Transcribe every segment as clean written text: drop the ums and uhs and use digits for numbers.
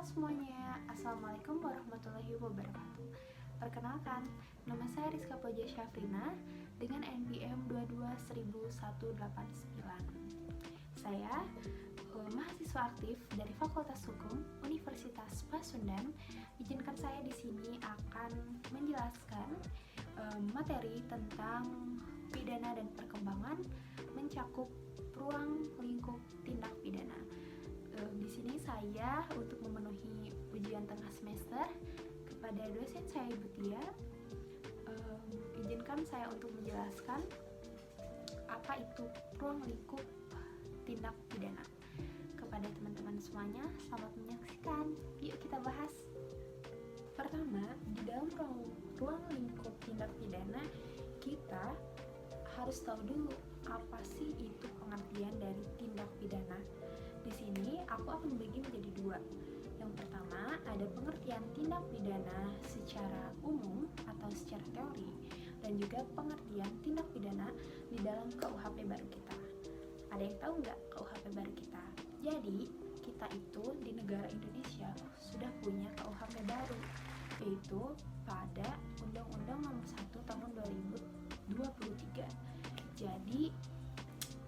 semuanya, Assalamualaikum warahmatullahi wabarakatuh. Perkenalkan, nama saya Rizka Poja Syafrina dengan NPM 22189. Saya mahasiswa aktif dari Fakultas Hukum Universitas Pasundan. Izinkan saya di sini akan menjelaskan materi tentang pidana dan perkembangan mencakup ruang lingkup tindak pidana. Di sini saya untuk memenuhi ujian tengah semester kepada dosen saya Ibu Tia, izinkan saya untuk menjelaskan apa itu ruang lingkup tindak pidana. Kepada teman-teman semuanya, selamat menyaksikan. Yuk kita bahas. Pertama, di dalam ruang lingkup tindak pidana kita harus tahu dulu apa sih itu pengertian dari tindak pidana. Di sini aku akan membagi menjadi dua. Yang pertama ada pengertian tindak pidana secara umum atau secara teori, dan juga pengertian tindak pidana di dalam KUHP baru kita. Ada yang tahu nggak KUHP baru kita? Jadi kita itu di negara Indonesia sudah punya KUHP baru, yaitu pada Undang-Undang Nomor 1 Tahun 2023. Jadi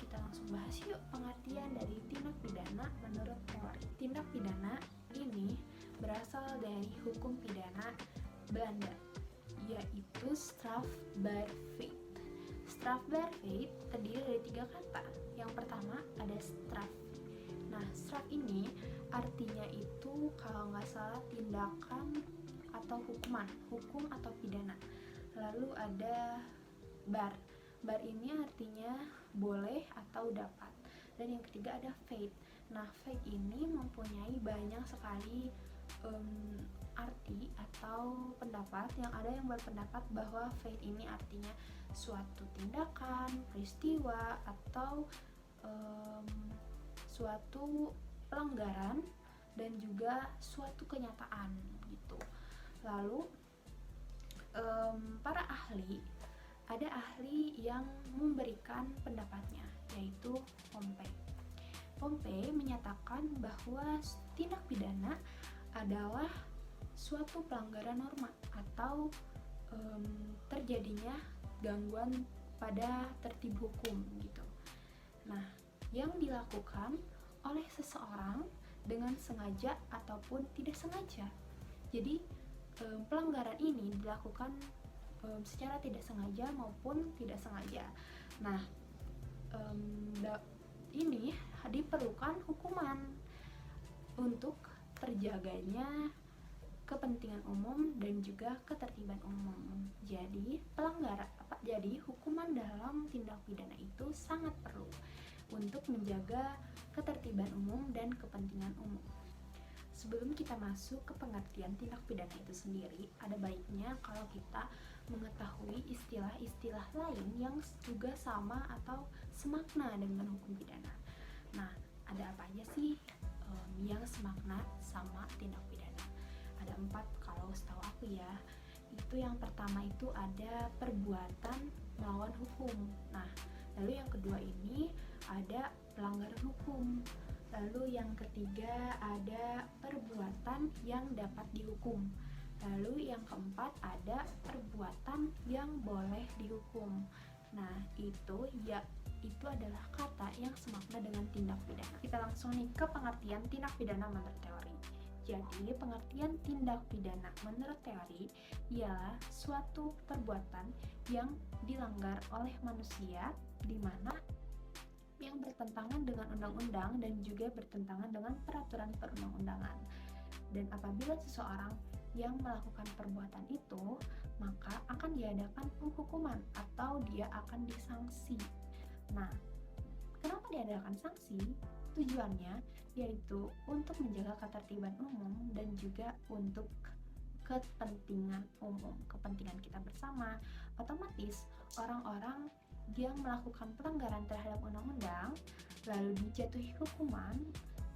kita langsung bahas yuk pengertian dari tindak pidana menurut teori. Tindak pidana ini berasal dari hukum pidana Belanda, yaitu strafbaarheid. Strafbaarheid terdiri dari 3 kata. Yang pertama ada straf. Nah, straf ini artinya itu kalau nggak salah tindakan atau hukuman, hukum atau pidana. Lalu ada bar. Bar ini artinya boleh atau dapat. Dan yang ketiga ada fate. Nah, fate ini mempunyai banyak sekali arti atau pendapat. Yang ada yang berpendapat bahwa fate ini artinya suatu tindakan, peristiwa, atau suatu pelanggaran dan juga suatu kenyataan gitu. Lalu para ahli, ada ahli yang memberikan pendapatnya, yaitu Pompey. Pompey menyatakan bahwa tindak pidana adalah suatu pelanggaran norma atau terjadinya gangguan pada tertib hukum gitu. Nah, yang dilakukan oleh seseorang dengan sengaja ataupun tidak sengaja. Jadi pelanggaran ini dilakukan secara tidak sengaja maupun tidak sengaja. Nah, ini diperlukan hukuman untuk terjaganya kepentingan umum dan juga ketertiban umum. Jadi jadi hukuman dalam tindak pidana itu sangat perlu untuk menjaga ketertiban umum dan kepentingan umum. Sebelum kita masuk ke pengertian tindak pidana itu sendiri, ada baiknya kalau kita mengetahui istilah-istilah lain yang juga sama atau semakna dengan hukum pidana. Nah, ada apa aja sih yang semakna sama tindak pidana? Ada 4 kalau setahu aku ya. Itu yang pertama itu ada perbuatan melawan hukum. Nah, lalu yang kedua ini ada pelanggaran hukum. Lalu yang ketiga ada perbuatan yang dapat dihukum. Lalu yang keempat ada perbuatan yang boleh dihukum. Nah, itu adalah kata yang semakna dengan tindak pidana. Kita langsung nih ke pengertian tindak pidana menurut teori. Jadi, pengertian tindak pidana menurut teori ialah suatu perbuatan yang dilanggar oleh manusia di mana yang bertentangan dengan undang-undang dan juga bertentangan dengan peraturan perundang-undangan. Dan apabila seseorang yang melakukan perbuatan itu, maka akan diadakan penghukuman atau dia akan disanksi. Nah, kenapa diadakan sanksi? Tujuannya yaitu untuk menjaga ketertiban umum dan juga untuk kepentingan umum, kepentingan kita bersama. Otomatis orang-orang yang melakukan pelanggaran terhadap undang-undang lalu dijatuhi hukuman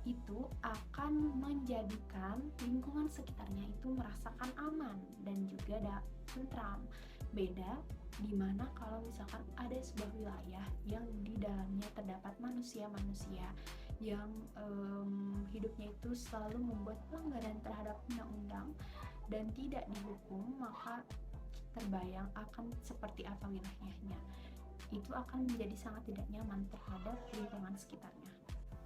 itu akan menjadikan lingkungan sekitarnya itu merasakan aman dan juga tentram. Beda dimana kalau misalkan ada sebuah wilayah yang di dalamnya terdapat manusia-manusia yang hidupnya itu selalu membuat pelanggaran terhadap undang-undang dan tidak dihukum, maka terbayang akan seperti apa wilayahnya. Itu akan menjadi sangat tidak nyaman terhadap lingkungan sekitarnya.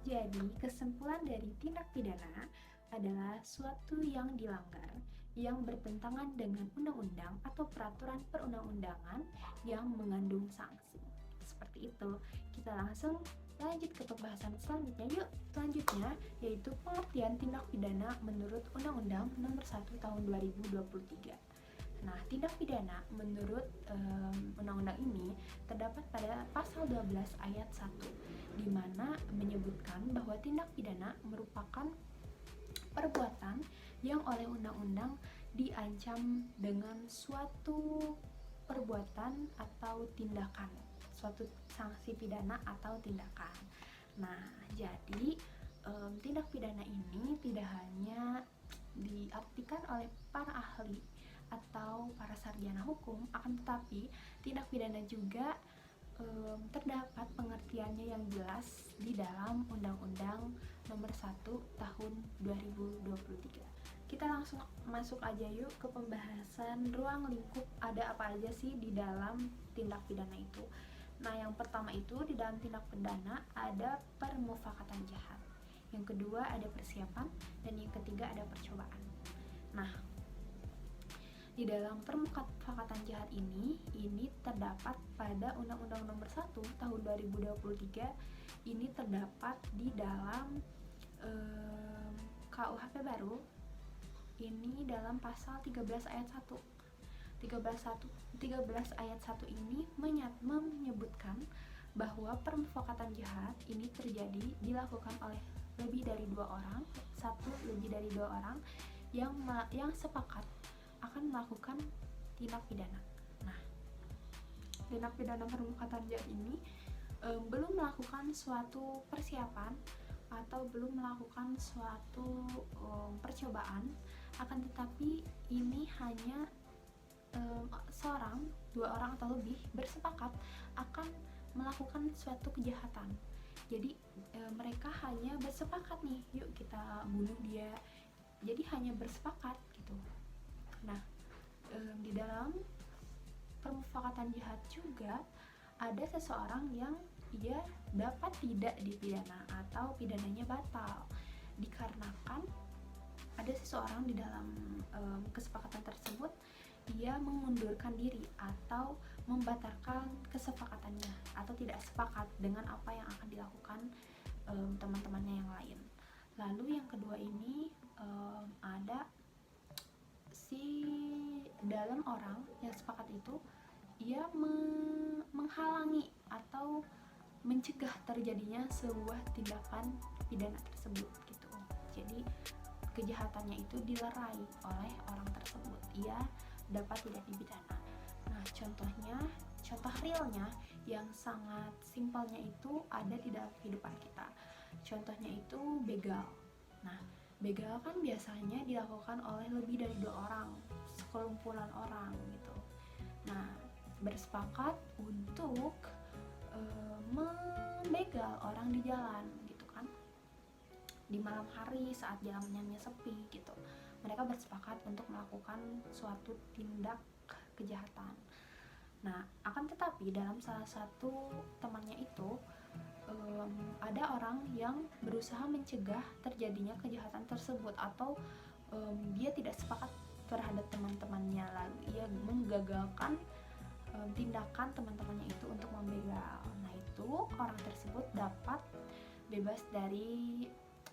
Jadi, kesimpulan dari tindak pidana adalah suatu yang dilanggar yang bertentangan dengan undang-undang atau peraturan perundang-undangan yang mengandung sanksi. Seperti itu. Kita langsung lanjut ke pembahasan selanjutnya. Yuk, selanjutnya yaitu pengertian tindak pidana menurut Undang-Undang Nomor 1 Tahun 2023. Nah, tindak pidana menurut undang-undang ini terdapat pada pasal 12 ayat 1, di mana menyebutkan bahwa tindak pidana merupakan perbuatan yang oleh undang-undang diancam dengan suatu perbuatan atau tindakan, suatu sanksi pidana atau tindakan. Nah, jadi tindak pidana ini tidak hanya diartikan oleh para ahli atau para sarjana hukum, akan tetapi tindak pidana juga terdapat pengertiannya yang jelas di dalam Undang-Undang Nomor 1 Tahun 2023. Kita langsung masuk aja yuk ke pembahasan ruang lingkup ada apa aja sih di dalam tindak pidana itu. Nah, yang pertama itu di dalam tindak pidana ada permufakatan jahat, yang kedua ada persiapan, dan yang ketiga ada percobaan. Nah, di dalam permufakatan jahat ini terdapat pada Undang-Undang Nomor 1 Tahun 2023. Ini terdapat di dalam KUHP baru. Ini dalam pasal 13 ayat 1. 13 ayat 1 ini menyebutkan bahwa permufakatan jahat ini dilakukan oleh lebih dari dua orang, yang sepakat akan melakukan tindak pidana. Nah, tindak pidana permufakatan jahat ini belum melakukan suatu persiapan atau belum melakukan suatu percobaan, akan tetapi ini hanya dua orang atau lebih bersepakat akan melakukan suatu kejahatan. Jadi mereka hanya bersepakat nih, yuk kita bunuh dia. Jadi hanya bersepakat gitu. Nah, di dalam permufakatan jahat juga ada seseorang yang ia dapat tidak dipidana atau pidananya batal dikarenakan ada seseorang di dalam kesepakatan tersebut ia mengundurkan diri atau membatalkan kesepakatannya atau tidak sepakat dengan apa yang akan dilakukan teman-temannya yang lain. Lalu yang kedua ini ada si dalam orang yang sepakat itu ia menghalangi atau mencegah terjadinya sebuah tindakan pidana tersebut gitu. Jadi kejahatannya itu dilerai oleh orang tersebut, ia dapat tidak dipidana. Nah, contoh realnya yang sangat simpelnya itu ada di dalam kehidupan kita. Contohnya itu begal. Nah, begal kan biasanya dilakukan oleh lebih dari dua orang, sekelumpulan orang gitu. Nah, bersepakat untuk membegal orang di jalan gitu kan, di malam hari saat jalannya sepi gitu. Mereka bersepakat untuk melakukan suatu tindak kejahatan. Nah, akan tetapi dalam salah satu temannya itu ada orang yang berusaha mencegah terjadinya kejahatan tersebut atau dia tidak sepakat terhadap teman-temannya, lalu ia menggagalkan tindakan teman-temannya itu untuk membegal. Nah, itu orang tersebut dapat bebas dari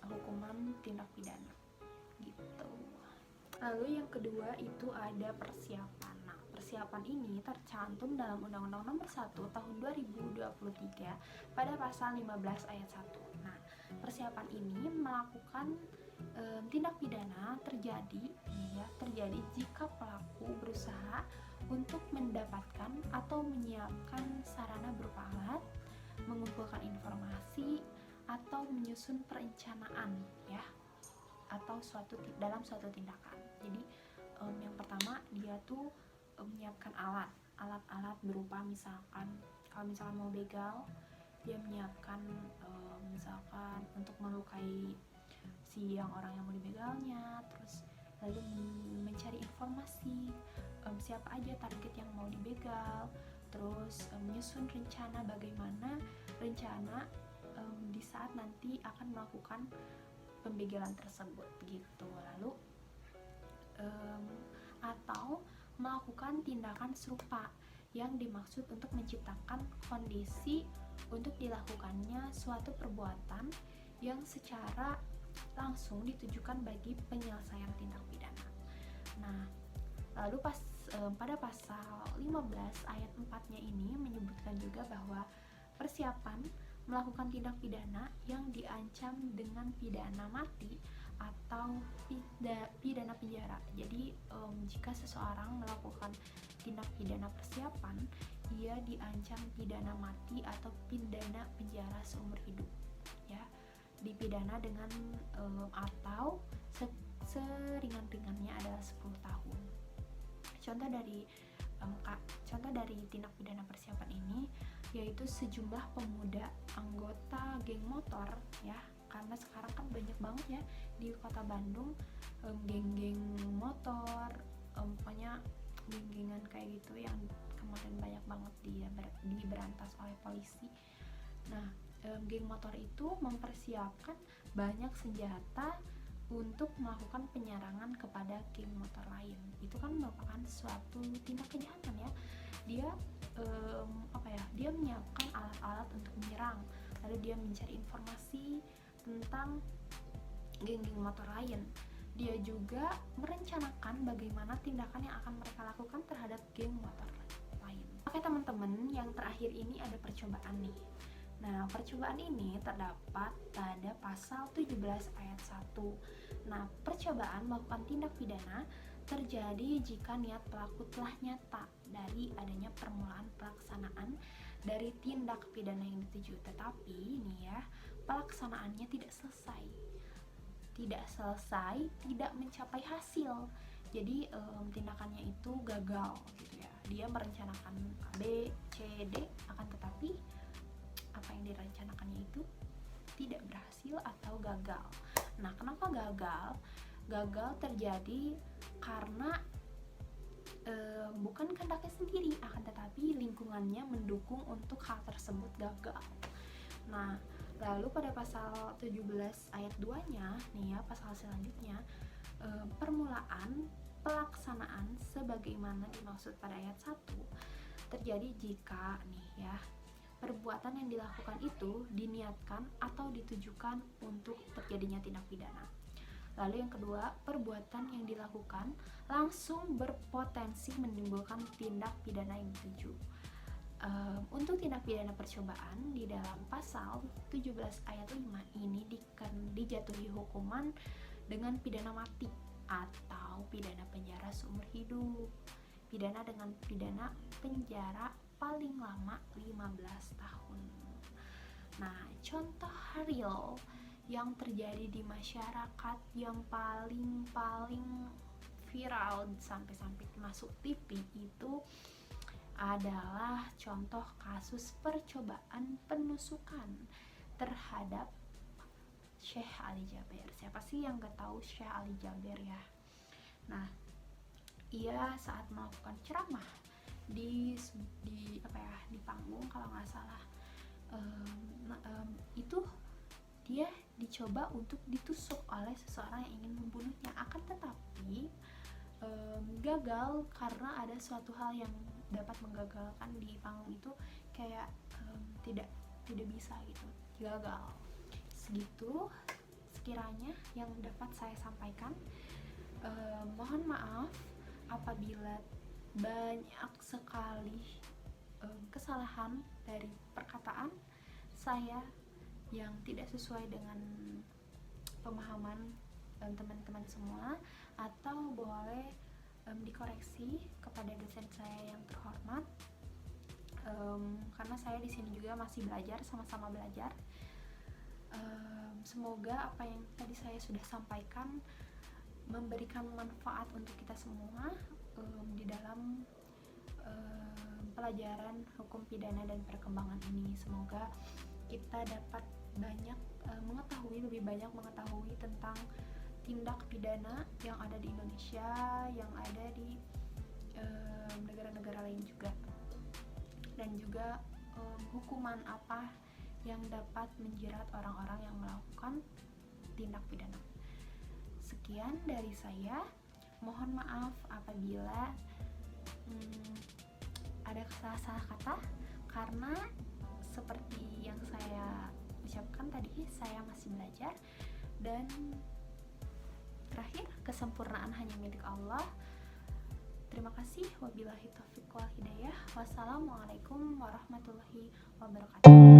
hukuman tindak pidana gitu. Lalu yang kedua itu ada persiapan. Nah, persiapan ini tercantum dalam Undang-Undang Nomor 1 Tahun 2023 pada pasal 15 ayat 1. Nah, persiapan ini melakukan tindak pidana terjadi jika pelaku berusaha untuk mendapatkan atau menyiapkan sarana berupa alat, mengumpulkan informasi, atau menyusun perencanaan ya, atau dalam suatu tindakan. Jadi yang pertama dia tuh menyiapkan alat-alat berupa misalkan kalau misalkan mau begal dia menyiapkan misalkan untuk melukai si orang yang mau dibegalnya, terus lalu mencari informasi siapa aja target yang mau dibegal, terus menyusun rencana bagaimana rencana di saat nanti akan melakukan pembegalan tersebut gitu. Lalu atau melakukan tindakan serupa yang dimaksud untuk menciptakan kondisi untuk dilakukannya suatu perbuatan yang secara langsung ditujukan bagi penyelesaian tindak pidana. Nah, lalu pada pasal 15 ayat 4-nya ini menyebutkan juga bahwa persiapan melakukan tindak pidana yang diancam dengan pidana mati atau pidana penjara. Jadi jika seseorang melakukan tindak pidana persiapan, ia diancam pidana mati atau pidana penjara seumur hidup, ya, dipidana dengan atau seringan-ringannya adalah 10 tahun. Contoh dari tindak pidana persiapan ini yaitu sejumlah pemuda anggota geng motor, ya, karena sekarang kan banyak banget ya di kota Bandung geng-geng motor, pokoknya geng-gengan kayak gitu yang kemarin banyak banget diberantas oleh polisi. Nah, geng motor itu mempersiapkan banyak senjata untuk melakukan penyerangan kepada geng motor lain. Itu kan merupakan suatu tindak kejahatan, ya. Dia dia menyiapkan alat-alat untuk menyerang, lalu dia mencari informasi tentang geng-geng motor lain. Dia juga merencanakan bagaimana tindakan yang akan mereka lakukan terhadap geng motor lain. Oke teman-teman, yang terakhir ini ada percobaan nih. Nah, percobaan ini terdapat pada pasal 17 ayat 1. Nah, percobaan melakukan tindak pidana terjadi jika niat pelaku telah nyata dari adanya permulaan pelaksanaan dari tindak pidana yang dituju, tetapi nih ya, pelaksanaannya tidak tidak mencapai hasil. Jadi tindakannya itu gagal gitu ya. Dia merencanakan A, B, C, D, akan tetapi apa yang direncanakannya itu tidak berhasil atau gagal. Nah, kenapa gagal? Gagal terjadi karena bukan kehendaknya sendiri, akan tetapi lingkungannya mendukung untuk hal tersebut gagal. Nah, lalu pada pasal 17 ayat 2-nya nih ya, pasal selanjutnya, permulaan pelaksanaan sebagaimana dimaksud pada ayat 1 terjadi jika nih ya, perbuatan yang dilakukan itu diniatkan atau ditujukan untuk terjadinya tindak pidana. Lalu yang kedua, perbuatan yang dilakukan langsung berpotensi menimbulkan tindak pidana yang dituju. Untuk tindak pidana percobaan di dalam pasal 17 ayat 5 ini dijatuhi hukuman dengan pidana mati atau pidana penjara seumur hidup. Pidana dengan pidana penjara paling lama 15 tahun. Nah, contoh real yang terjadi di masyarakat yang paling viral sampai masuk TV itu adalah contoh kasus percobaan penusukan terhadap Syekh Ali Jaber. Siapa sih yang gak tahu Syekh Ali Jaber ya? Nah, ia saat melakukan ceramah di panggung kalau nggak salah, itu dia dicoba untuk ditusuk oleh seseorang yang ingin membunuhnya, akan tetapi gagal karena ada suatu hal yang dapat menggagalkan di panggung itu, kayak tidak bisa gitu, gagal. Segitu sekiranya yang dapat saya sampaikan. Mohon maaf apabila banyak sekali kesalahan dari perkataan saya yang tidak sesuai dengan pemahaman teman-teman semua, atau boleh dikoreksi kepada dosen saya yang terhormat, karena saya di sini juga masih belajar, sama-sama belajar. Semoga apa yang tadi saya sudah sampaikan memberikan manfaat untuk kita semua di dalam pelajaran hukum pidana dan perkembangan ini. Semoga kita dapat lebih banyak mengetahui tentang tindak pidana yang ada di Indonesia, yang ada di negara-negara lain juga, dan juga hukuman apa yang dapat menjerat orang-orang yang melakukan tindak pidana. Sekian dari saya. Mohon maaf apabila ada salah-salah kata, karena seperti yang saya ucapkan tadi, saya masih belajar, dan terakhir, kesempurnaan hanya milik Allah. Terima kasih. Wabillahi taufiq wal hidayah. Wassalamualaikum warahmatullahi wabarakatuh.